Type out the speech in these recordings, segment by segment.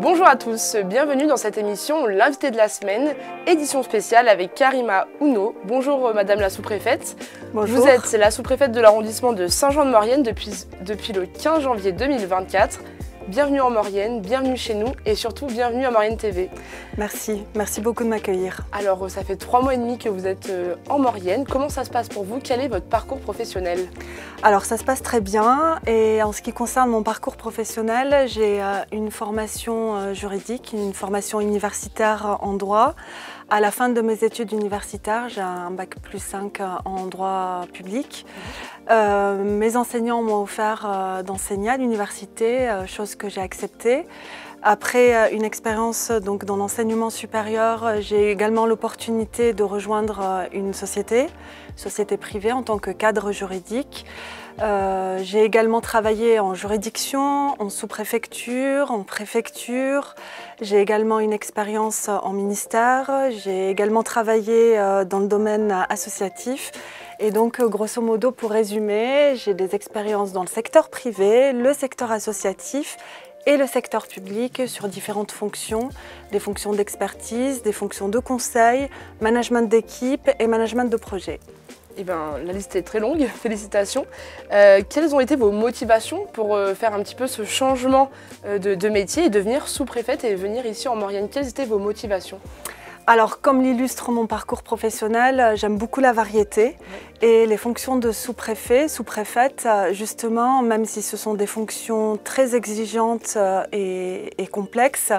Bonjour à tous, bienvenue dans cette émission L'invité de la semaine, édition spéciale avec Karima Ouno. Bonjour Madame la sous-préfète. Bonjour. Vous êtes la sous-préfète de l'arrondissement de Saint-Jean-de-Maurienne depuis le 15 janvier 2024. Bienvenue en Maurienne, bienvenue chez nous et surtout bienvenue à Maurienne TV. Merci beaucoup de m'accueillir. Alors ça fait 3 mois et demi que vous êtes en Maurienne. Comment ça se passe pour vous? Quel est votre parcours professionnel? Alors ça se passe très bien et en ce qui concerne mon parcours professionnel, j'ai une formation juridique, une formation universitaire en droit. À la fin de mes études universitaires, j'ai un bac+5 en droit public. Mes enseignants m'ont offert d'enseigner à l'université, chose que j'ai acceptée. Après une expérience donc, dans l'enseignement supérieur, j'ai également l'opportunité de rejoindre une société privée en tant que cadre juridique. J'ai également travaillé en juridiction, en sous-préfecture, en préfecture. J'ai également une expérience en ministère. J'ai également travaillé dans le domaine associatif. Et donc, grosso modo, pour résumer, j'ai des expériences dans le secteur privé, le secteur associatif et le secteur public sur différentes fonctions, des fonctions d'expertise, des fonctions de conseil, management d'équipe et management de projet. Eh bien, la liste est très longue, félicitations. Quelles ont été vos motivations pour faire un petit peu ce changement de métier et devenir sous-préfète et venir ici en Maurienne? Quelles étaient vos motivations? Alors, comme l'illustre mon parcours professionnel, j'aime beaucoup la variété et les fonctions de sous-préfet, sous-préfète, justement, même si ce sont des fonctions très exigeantes et complexes,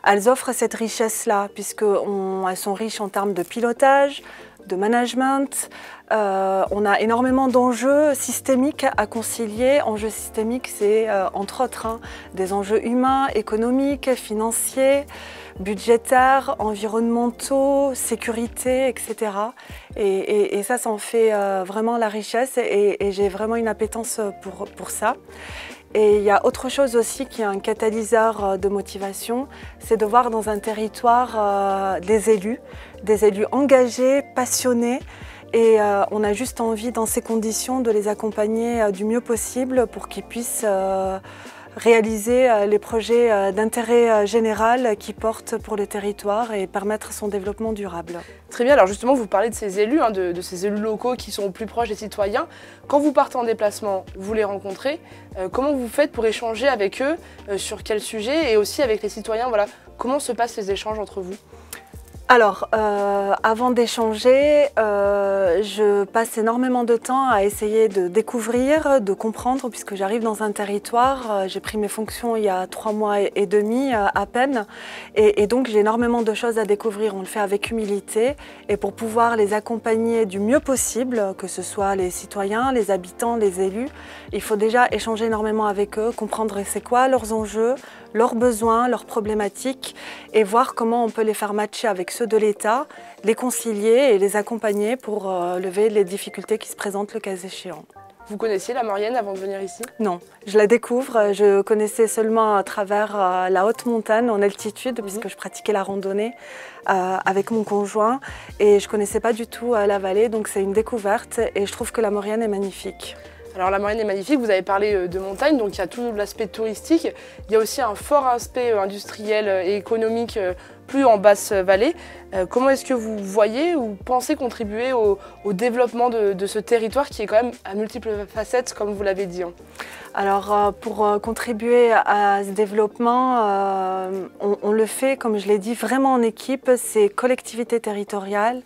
elles offrent cette richesse-là, puisqu'elles sont riches en termes de pilotage, de management. On a énormément d'enjeux systémiques à concilier. Enjeux systémiques, c'est entre autres des enjeux humains, économiques, financiers, budgétaires, environnementaux, sécurité, etc. Et ça en fait vraiment la richesse et j'ai vraiment une appétence pour ça. Et il y a autre chose aussi qui est un catalyseur de motivation, c'est de voir dans un territoire des élus engagés, passionnés. Et on a juste envie, dans ces conditions, de les accompagner du mieux possible pour qu'ils puissent réaliser les projets d'intérêt général qui portent pour le territoire et permettre son développement durable. Très bien, alors justement vous parlez de ces élus, de ces élus locaux qui sont au plus proches des citoyens. Quand vous partez en déplacement, vous les rencontrez, comment vous faites pour échanger avec eux, sur quel sujet et aussi avec les citoyens, voilà, comment se passent les échanges entre vous? Alors, avant d'échanger, je passe énormément de temps à essayer de découvrir, de comprendre, puisque j'arrive dans un territoire, j'ai pris mes fonctions il y a 3 mois et demi à peine, et donc j'ai énormément de choses à découvrir. On le fait avec humilité, et pour pouvoir les accompagner du mieux possible, que ce soit les citoyens, les habitants, les élus, il faut déjà échanger énormément avec eux, comprendre c'est quoi leurs enjeux, leurs besoins, leurs problématiques, et voir comment on peut les faire matcher avec ceux de l'État, les concilier et les accompagner pour lever les difficultés qui se présentent le cas échéant. Vous connaissiez la Maurienne avant de venir ici? Non, je la découvre. Je connaissais seulement à travers la haute montagne en altitude, puisque je pratiquais la randonnée avec mon conjoint. Et je ne connaissais pas du tout la vallée, donc c'est une découverte. Et je trouve que la Maurienne est magnifique. Alors la Maurienne est magnifique, vous avez parlé de montagne, donc il y a tout l'aspect touristique. Il y a aussi un fort aspect industriel et économique plus en basse vallée. Comment est-ce que vous voyez ou pensez contribuer au développement de ce territoire qui est quand même à multiples facettes, comme vous l'avez dit? Alors pour contribuer à ce développement, on le fait, comme je l'ai dit, vraiment en équipe, c'est collectivités territoriales,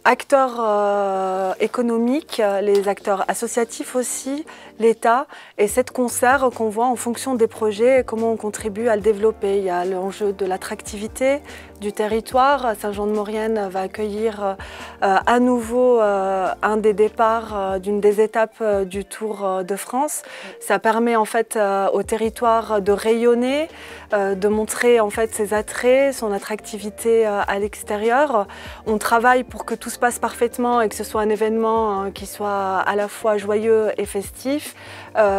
acteurs économiques, les acteurs associatifs aussi, l'État, et c'est de concert qu'on voit en fonction des projets comment on contribue à le développer. Il y a l'enjeu de l'attractivité du territoire. Saint-Jean-de-Maurienne va accueillir à nouveau un des départs d'une des étapes du Tour de France. Ça permet en fait au territoire de rayonner, de montrer en fait ses attraits, son attractivité à l'extérieur. On travaille pour que tout se passe parfaitement et que ce soit un événement qui soit à la fois joyeux et festif.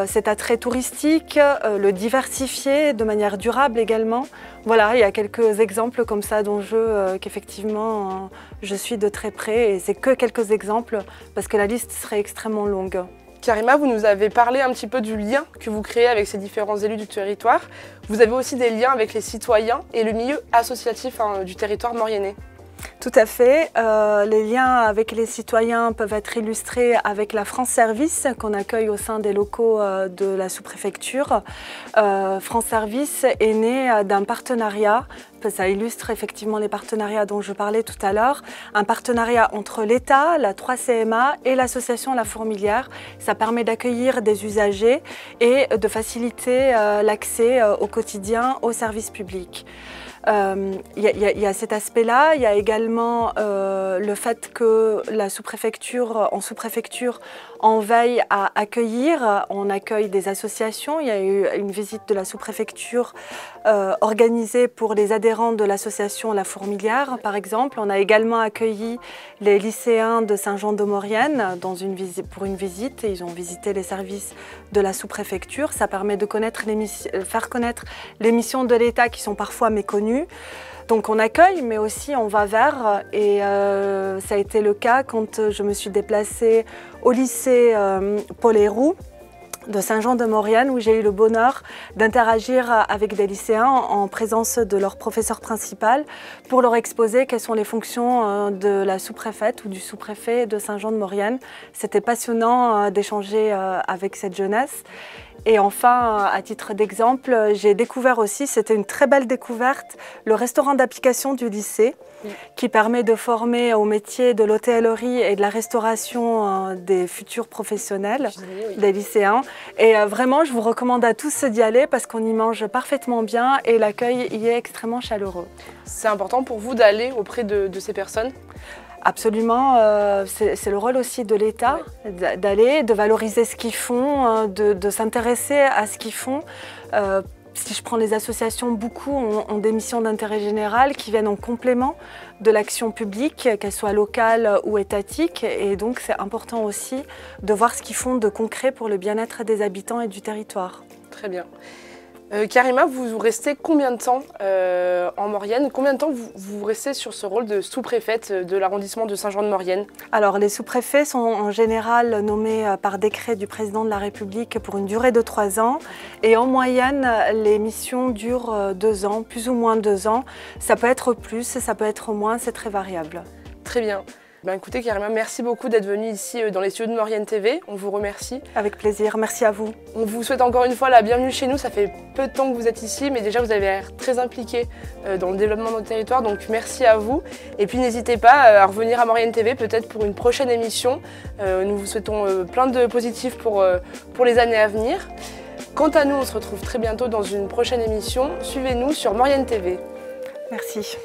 Cet attrait touristique, le diversifier de manière durable également. Voilà, il y a quelques exemples comme ça d'enjeux qu'effectivement je suis de très près et c'est que quelques exemples parce que la liste serait extrêmement longue. Karima, vous nous avez parlé un petit peu du lien que vous créez avec ces différents élus du territoire. Vous avez aussi des liens avec les citoyens et le milieu associatif du territoire mauriennais. Tout à fait. Les liens avec les citoyens peuvent être illustrés avec la France Service qu'on accueille au sein des locaux de la sous-préfecture. France Service est né d'un partenariat. Ça illustre effectivement les partenariats dont je parlais tout à l'heure. Un partenariat entre l'État, la 3CMA et l'association La Fourmilière. Ça permet d'accueillir des usagers et de faciliter l'accès au quotidien aux services publics. Il y a cet aspect-là, il y a également le fait que la sous-préfecture, en veille à accueillir, on accueille des associations. Il y a eu une visite de la sous-préfecture organisée pour les adhérents de l'association La Fourmilière, par exemple. On a également accueilli les lycéens de Saint-Jean-de-Maurienne pour une visite. Ils ont visité les services de la sous-préfecture. Ça permet de faire connaître les missions de l'État qui sont parfois méconnues. Donc on accueille, mais aussi on va vers, et ça a été le cas quand je me suis déplacée au lycée Paul Héroux de Saint-Jean-de-Maurienne, où j'ai eu le bonheur d'interagir avec des lycéens en présence de leur professeur principal pour leur exposer quelles sont les fonctions de la sous-préfète ou du sous-préfet de Saint-Jean-de-Maurienne. C'était passionnant d'échanger avec cette jeunesse. Et enfin, à titre d'exemple, j'ai découvert aussi, c'était une très belle découverte, le restaurant d'application du lycée qui permet de former au métier de l'hôtellerie et de la restauration des futurs professionnels, des lycéens. Et vraiment, je vous recommande à tous d'y aller parce qu'on y mange parfaitement bien et l'accueil y est extrêmement chaleureux. C'est important pour vous d'aller auprès de ces personnes ? Absolument, c'est le rôle aussi de l'État d'aller, de valoriser ce qu'ils font, de s'intéresser à ce qu'ils font. Si je prends les associations, beaucoup ont des missions d'intérêt général qui viennent en complément de l'action publique, qu'elle soit locale ou étatique. Et donc c'est important aussi de voir ce qu'ils font de concret pour le bien-être des habitants et du territoire. Très bien. Karima, vous restez combien de temps en Maurienne? Combien de temps vous restez sur ce rôle de sous-préfète de l'arrondissement de Saint-Jean-de-Maurienne? Alors les sous-préfets sont en général nommés par décret du président de la République pour une durée de 3 ans. Et en moyenne, les missions durent 2 ans, plus ou moins 2 ans. Ça peut être plus, ça peut être moins, c'est très variable. Très bien. Écoutez Karima, merci beaucoup d'être venue ici dans les studios de Maurienne TV. On vous remercie. Avec plaisir, merci à vous. On vous souhaite encore une fois la bienvenue chez nous. Ça fait peu de temps que vous êtes ici, mais déjà vous avez l'air très impliqué dans le développement de notre territoire. Donc merci à vous. Et puis n'hésitez pas à revenir à Maurienne TV peut-être pour une prochaine émission. Nous vous souhaitons plein de positifs pour les années à venir. Quant à nous, on se retrouve très bientôt dans une prochaine émission. Suivez-nous sur Maurienne TV. Merci.